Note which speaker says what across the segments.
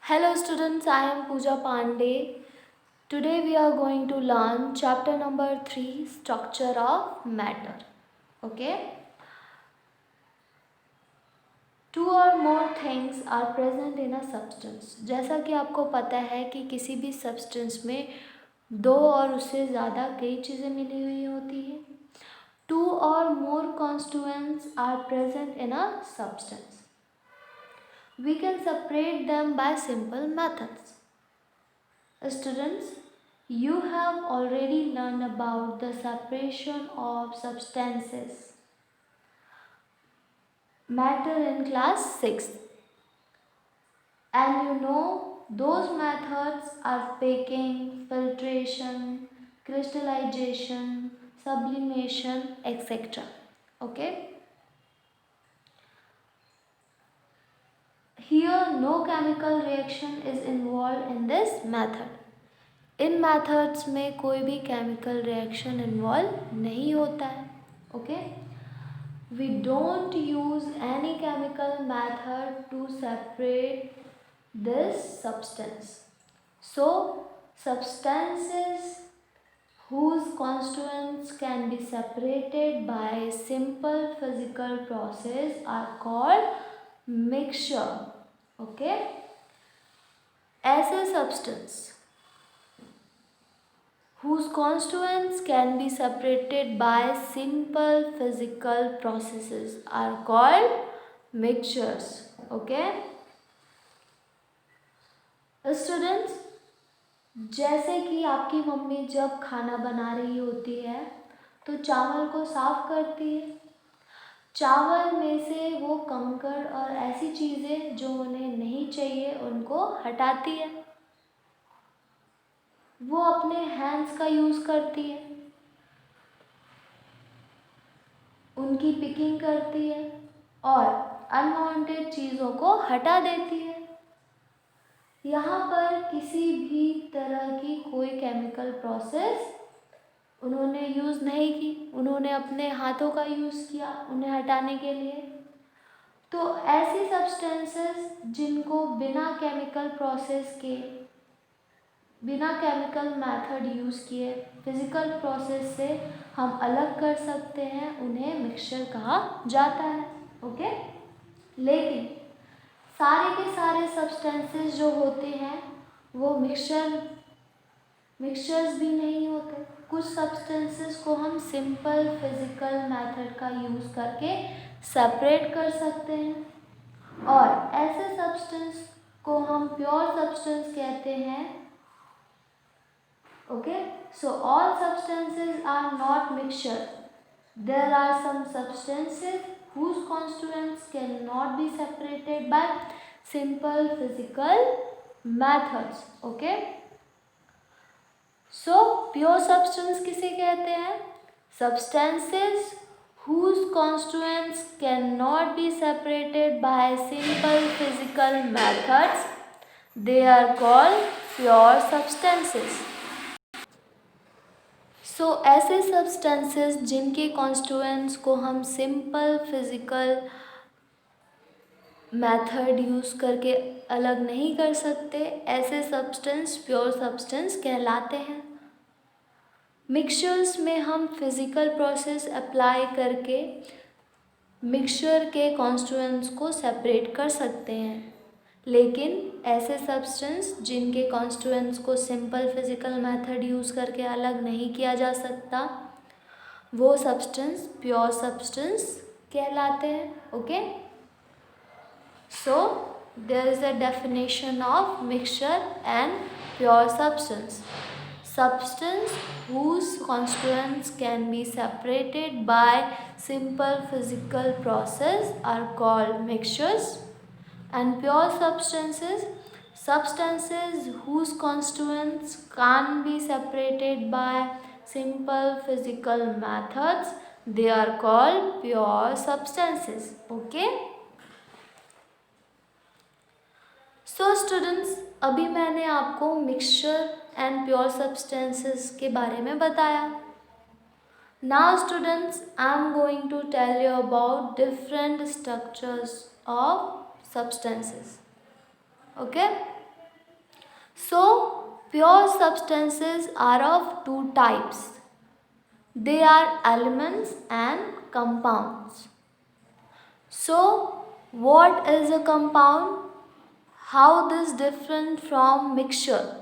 Speaker 1: Hello students, I am Pooja Pandey. Today we are going to learn chapter number 3, structure of matter. Okay? Two or more things are present in a substance. जैसा कि आपको पता है कि किसी भी substance में दो और उससे ज़्यादा कई चीज़ें मिली हुई होती हैं. Two or more constituents are present in a substance. We can separate them by simple methods. Students, you have already learned about the separation of substances matter in class 6, and you know those methods are packing, filtration, crystallization, sublimation, etc. Okay? Here no chemical reaction is involved in this method. इन methods में कोई भी chemical reaction involve नहीं होता है. Okay, we don't use any chemical method to separate this substance. So substances whose constituents can be separated by simple physical process are called mixture. Okay, ऐसे substance whose constituents can be separated by simple physical processes are called mixtures. Okay, students, जैसे कि आपकी mummy जब खाना बना रही होती है तो चावल को साफ करती है. चावल में से वो कंकड़ और ऐसी चीज़ें जो उन्हें नहीं चाहिए उनको हटाती है. वो अपने हैंड्स का यूज़ करती है, उनकी पिकिंग करती है और अनवांटेड चीज़ों को हटा देती है. यहाँ पर किसी भी तरह की कोई केमिकल प्रोसेस उन्होंने यूज़ नहीं की, उन्होंने अपने हाथों का यूज़ किया उन्हें हटाने के लिए. तो ऐसी सब्सटेंसेस जिनको बिना केमिकल प्रोसेस के, बिना केमिकल मेथड यूज़ किए फिज़िकल प्रोसेस से हम अलग कर सकते हैं, उन्हें मिक्सचर कहा जाता है. ओके, लेकिन सारे के सारे सब्सटेंसेस जो होते हैं वो मिक्सचर्स भी नहीं होते. कुछ सब्सटेंसेस को हम सिंपल फिज़िकल मेथड का यूज़ करके सेपरेट कर सकते हैं और ऐसे सब्सटेंस को हम प्योर सब्सटेंस कहते हैं. Okay, so all substances are not mixture. There are some substances whose constituents cannot be separated by simple physical methods. Okay, so pure substance किसे कहते हैं? Substances whose constituents cannot be separated by simple physical methods, they are called pure substances. सो ऐसे substances जिनके constituents को हम simple physical method use करके अलग नहीं कर सकते, ऐसे सब्सटेंस प्योर सब्सटेंस कहलाते हैं. मिक्सचर्स में हम फिज़िकल प्रोसेस अप्लाई करके मिक्सचर के कॉन्स्टिट्यूएंट्स को सेपरेट कर सकते हैं, लेकिन ऐसे सब्सटेंस जिनके कॉन्स्टिट्यूएंट्स को सिंपल फिज़िकल मेथड यूज़ करके अलग नहीं किया जा सकता, वो सब्सटेंस प्योर सब्सटेंस कहलाते हैं. Okay, so there is a definition of mixture and pure substance. Substance whose constituents can be separated by simple physical process are called mixtures. And pure substances whose constituents can't be separated by simple physical methods, they are called pure substances. Okay, so students, अभी मैंने आपको mixture and pure substances के बारे में बताया. Now students, I am going to tell you about different structures of substances. Okay, So pure substances are of two types. They are elements and compounds. So what is a compound? How this different from mixture?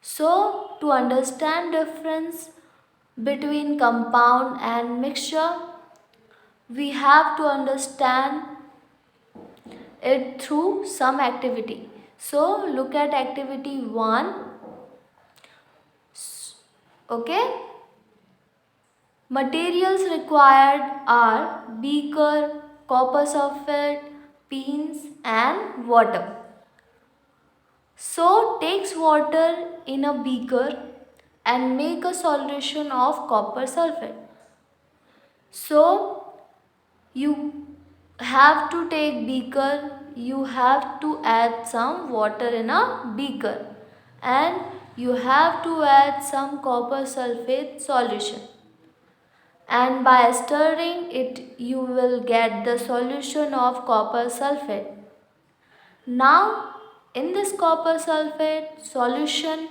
Speaker 1: So to understand difference between compound and mixture, we have to understand it through some activity. So look at activity 1. Okay. Materials required are beaker, copper sulfate, pins and water. So takes water in a beaker and make a solution of copper sulfate. So you have to take beaker, you have to add some water in a beaker and you have to add some copper sulfate solution, and by stirring it you will get the solution of copper sulfate. Now in this copper sulfate solution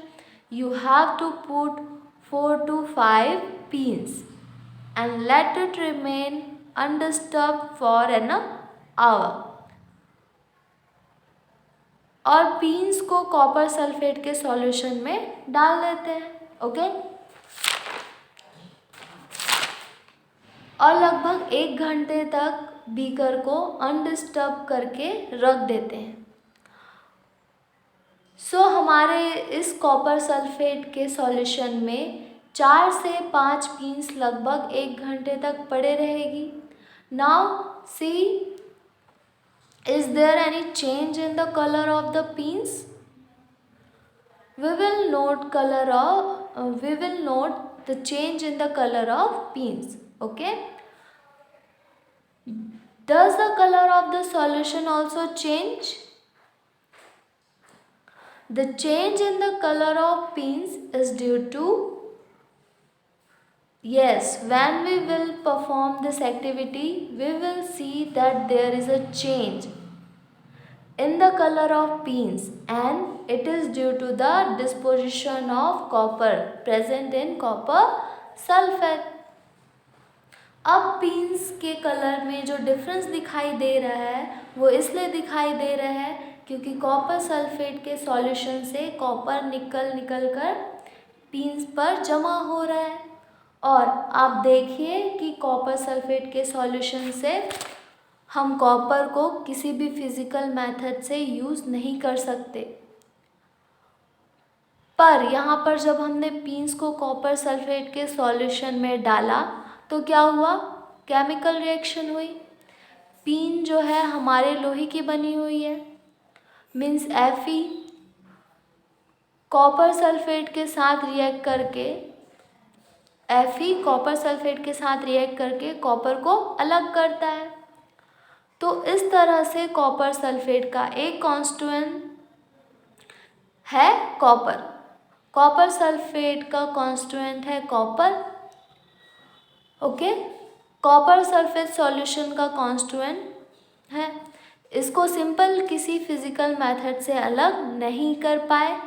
Speaker 1: you have to put 4 to 5 pins and let it remain undisturbed for an hour. और pins को copper sulphate के solution में डाल देते हैं. Okay. और लगभग 1 घंटे तक बीकर को अनडिस्टर्ब करके रख देते हैं. सो हमारे इस कॉपर सल्फेट के सॉल्यूशन में 4 से 5 पीन्स लगभग 1 घंटे तक पड़े रहेगी. Now see, is there any change in the color of the pins? We will note the change in the color of pins. Okay. Does the color of the solution also change? The change in the color of pins is due to, yes, when we will perform this activity, we will see that there is a change in the color of pins and it is due to the disposition of copper present in copper sulfate. अब pins के colour में जो difference दिखाई दे रहा है वो इसलिए दिखाई दे रहा है क्योंकि कॉपर सल्फेट के सॉल्यूशन से कॉपर निकल कर pins पर जमा हो रहा है. और आप देखिए कि कॉपर सल्फेट के सॉल्यूशन से हम कॉपर को किसी भी फिजिकल मेथड से यूज़ नहीं कर सकते. पर यहाँ पर जब हमने पीन्स को कॉपर सल्फेट के सॉल्यूशन में डाला तो क्या हुआ? केमिकल रिएक्शन हुई. पीन जो है हमारे लोहे की बनी हुई है, मीन्स Fe कॉपर सल्फेट के साथ रिएक्ट करके कॉपर को अलग करता है. तो इस तरह से कॉपर सल्फेट का एक कॉन्स्टिट्यूएंट है कॉपर. कॉपर सल्फेट का कॉन्स्टिट्यूएंट है copper. Okay. Copper sulphate solution का कॉन्स्टिट्यूएंट है. इसको सिंपल किसी फिजिकल मेथड से अलग नहीं कर पाए.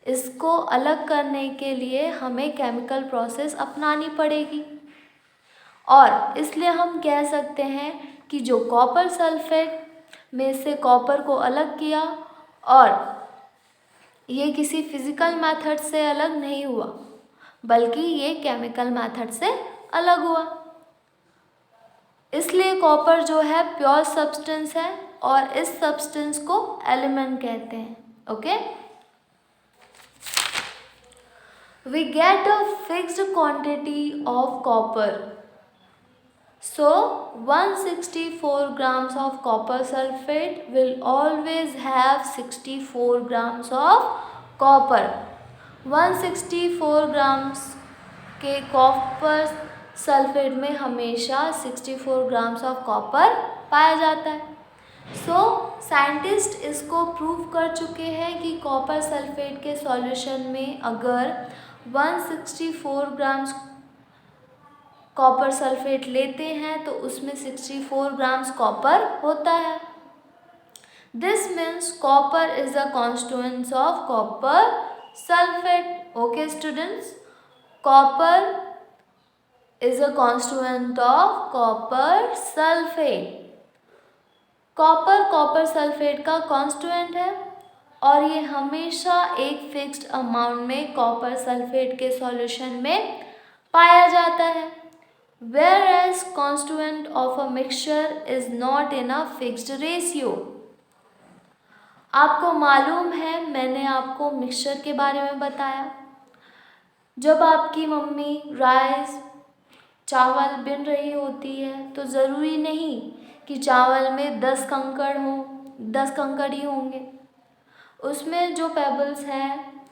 Speaker 1: इसको अलग करने के लिए हमें केमिकल प्रोसेस अपनानी पड़ेगी और इसलिए हम कह सकते हैं कि जो कॉपर सल्फेट में से कॉपर को अलग किया और ये किसी फिजिकल मेथड से अलग नहीं हुआ बल्कि ये केमिकल मेथड से अलग हुआ. इसलिए कॉपर जो है प्योर सब्सटेंस है और इस सब्सटेंस को एलिमेंट कहते हैं. Okay. We get a fixed quantity of copper. So 164 grams of copper sulfate will always have 64 grams of copper. 164 grams के कॉपर सल्फेट में हमेशा 64 grams of copper पाया जाता है. सो साइंटिस्ट इसको प्रूव कर चुके हैं कि कॉपर सल्फेट के सॉल्यूशन में अगर 164 ग्राम्स कॉपर सल्फेट लेते हैं तो उसमें 64 ग्राम्स कॉपर होता है. This means copper is a constituent of copper sulfate. Okay students, copper is a constituent of copper sulfate. Copper sulphate का कॉन्स्टिट्यूएंट है और ये हमेशा एक फिक्स्ड अमाउंट में कॉपर सल्फेट के सॉल्यूशन में पाया जाता है, whereas constituent of a mixture is not in a fixed ratio. आपको मालूम है, मैंने आपको मिक्सचर के बारे में बताया। जब आपकी मम्मी राइस चावल बिन रही होती है तो ज़रूरी नहीं कि चावल में 10 कंकड़ हो, 10 कंकड़ ही होंगे। उसमें जो पेबल्स हैं,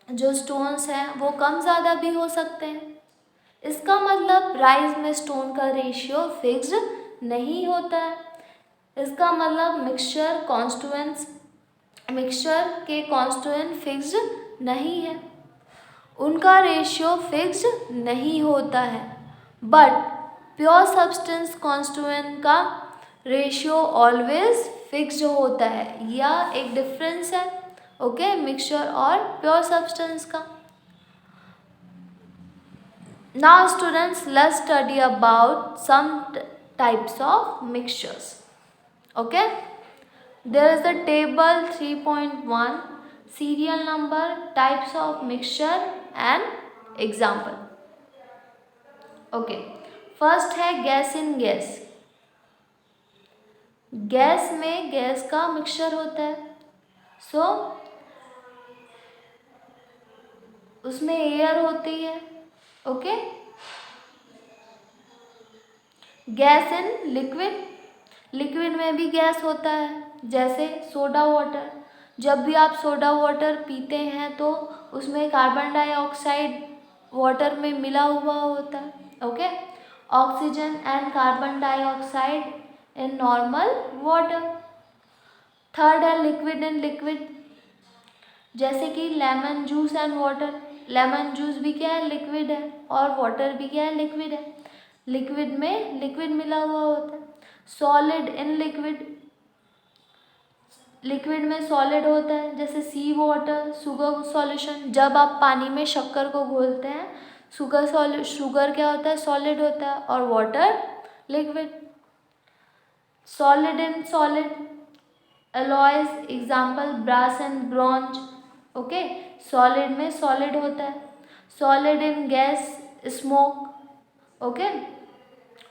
Speaker 1: जो स्टोन्स हैं, वो कम ज़्यादा भी हो सकते हैं। इसका मतलब राइस में स्टोन का रेशियो फिक्स्ड नहीं होता है। इसका मतलब मिक्सचर के कॉन्स्टिट्यूएंट फिक्स्ड नहीं है, उनका रेशियो फिक्स्ड नहीं होता है। बट प्योर सब्सटेंस कॉन्स्टिट्यूएंट का रेशियो ऑलवेज फिक्स्ड होता है। यह एक डिफरेंस है, ओके, मिक्सचर और प्योर सब्सटेंस का। Now students, let's study about some types of mixtures. Okay, there is the table 3.1 serial number, types of mixture and example. Okay, first है gas in gas. Gas में gas का mixture होता है, so उसमें air होती है। Okay, gas in liquid, liquid में भी गैस होता है, जैसे सोडा वाटर। जब भी आप सोडा वाटर पीते हैं तो उसमें कार्बन डाइऑक्साइड वाटर में मिला हुआ होता है। Okay, oxygen and carbon dioxide in normal water. Third है लिक्विड इन लिक्विड, जैसे कि lemon juice and water. Lemon juice भी क्या है, लिक्विड है, और वाटर भी क्या है, लिक्विड है। लिक्विड में लिक्विड मिला हुआ होता है। सॉलिड इन लिक्विड, लिक्विड में सॉलिड होता है, जैसे सी वाटर, शुगर सॉल्यूशन। जब आप पानी में शक्कर को घोलते हैं, शुगर क्या होता है, सॉलिड होता है, और water liquid. Solid in solid, alloys, example brass and bronze. Okay, solid में सॉलिड होता है। Solid in gas, smoke. Okay,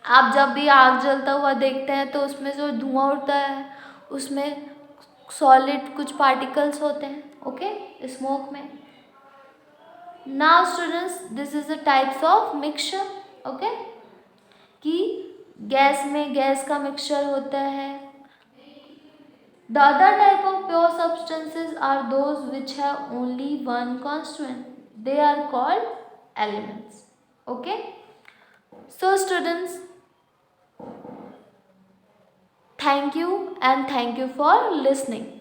Speaker 1: आप जब भी आग जलता हुआ देखते हैं तो उसमें जो धुआं उड़ता है उसमें सॉलिड कुछ पार्टिकल्स होते हैं, ओके, स्मोक में। Now students, this is the types of mixture. Okay, कि गैस में गैस का मिक्सचर होता है। The other type of pure substances are those which have only one constituent, they are called elements. Okay, so students, thank you and thank you for listening.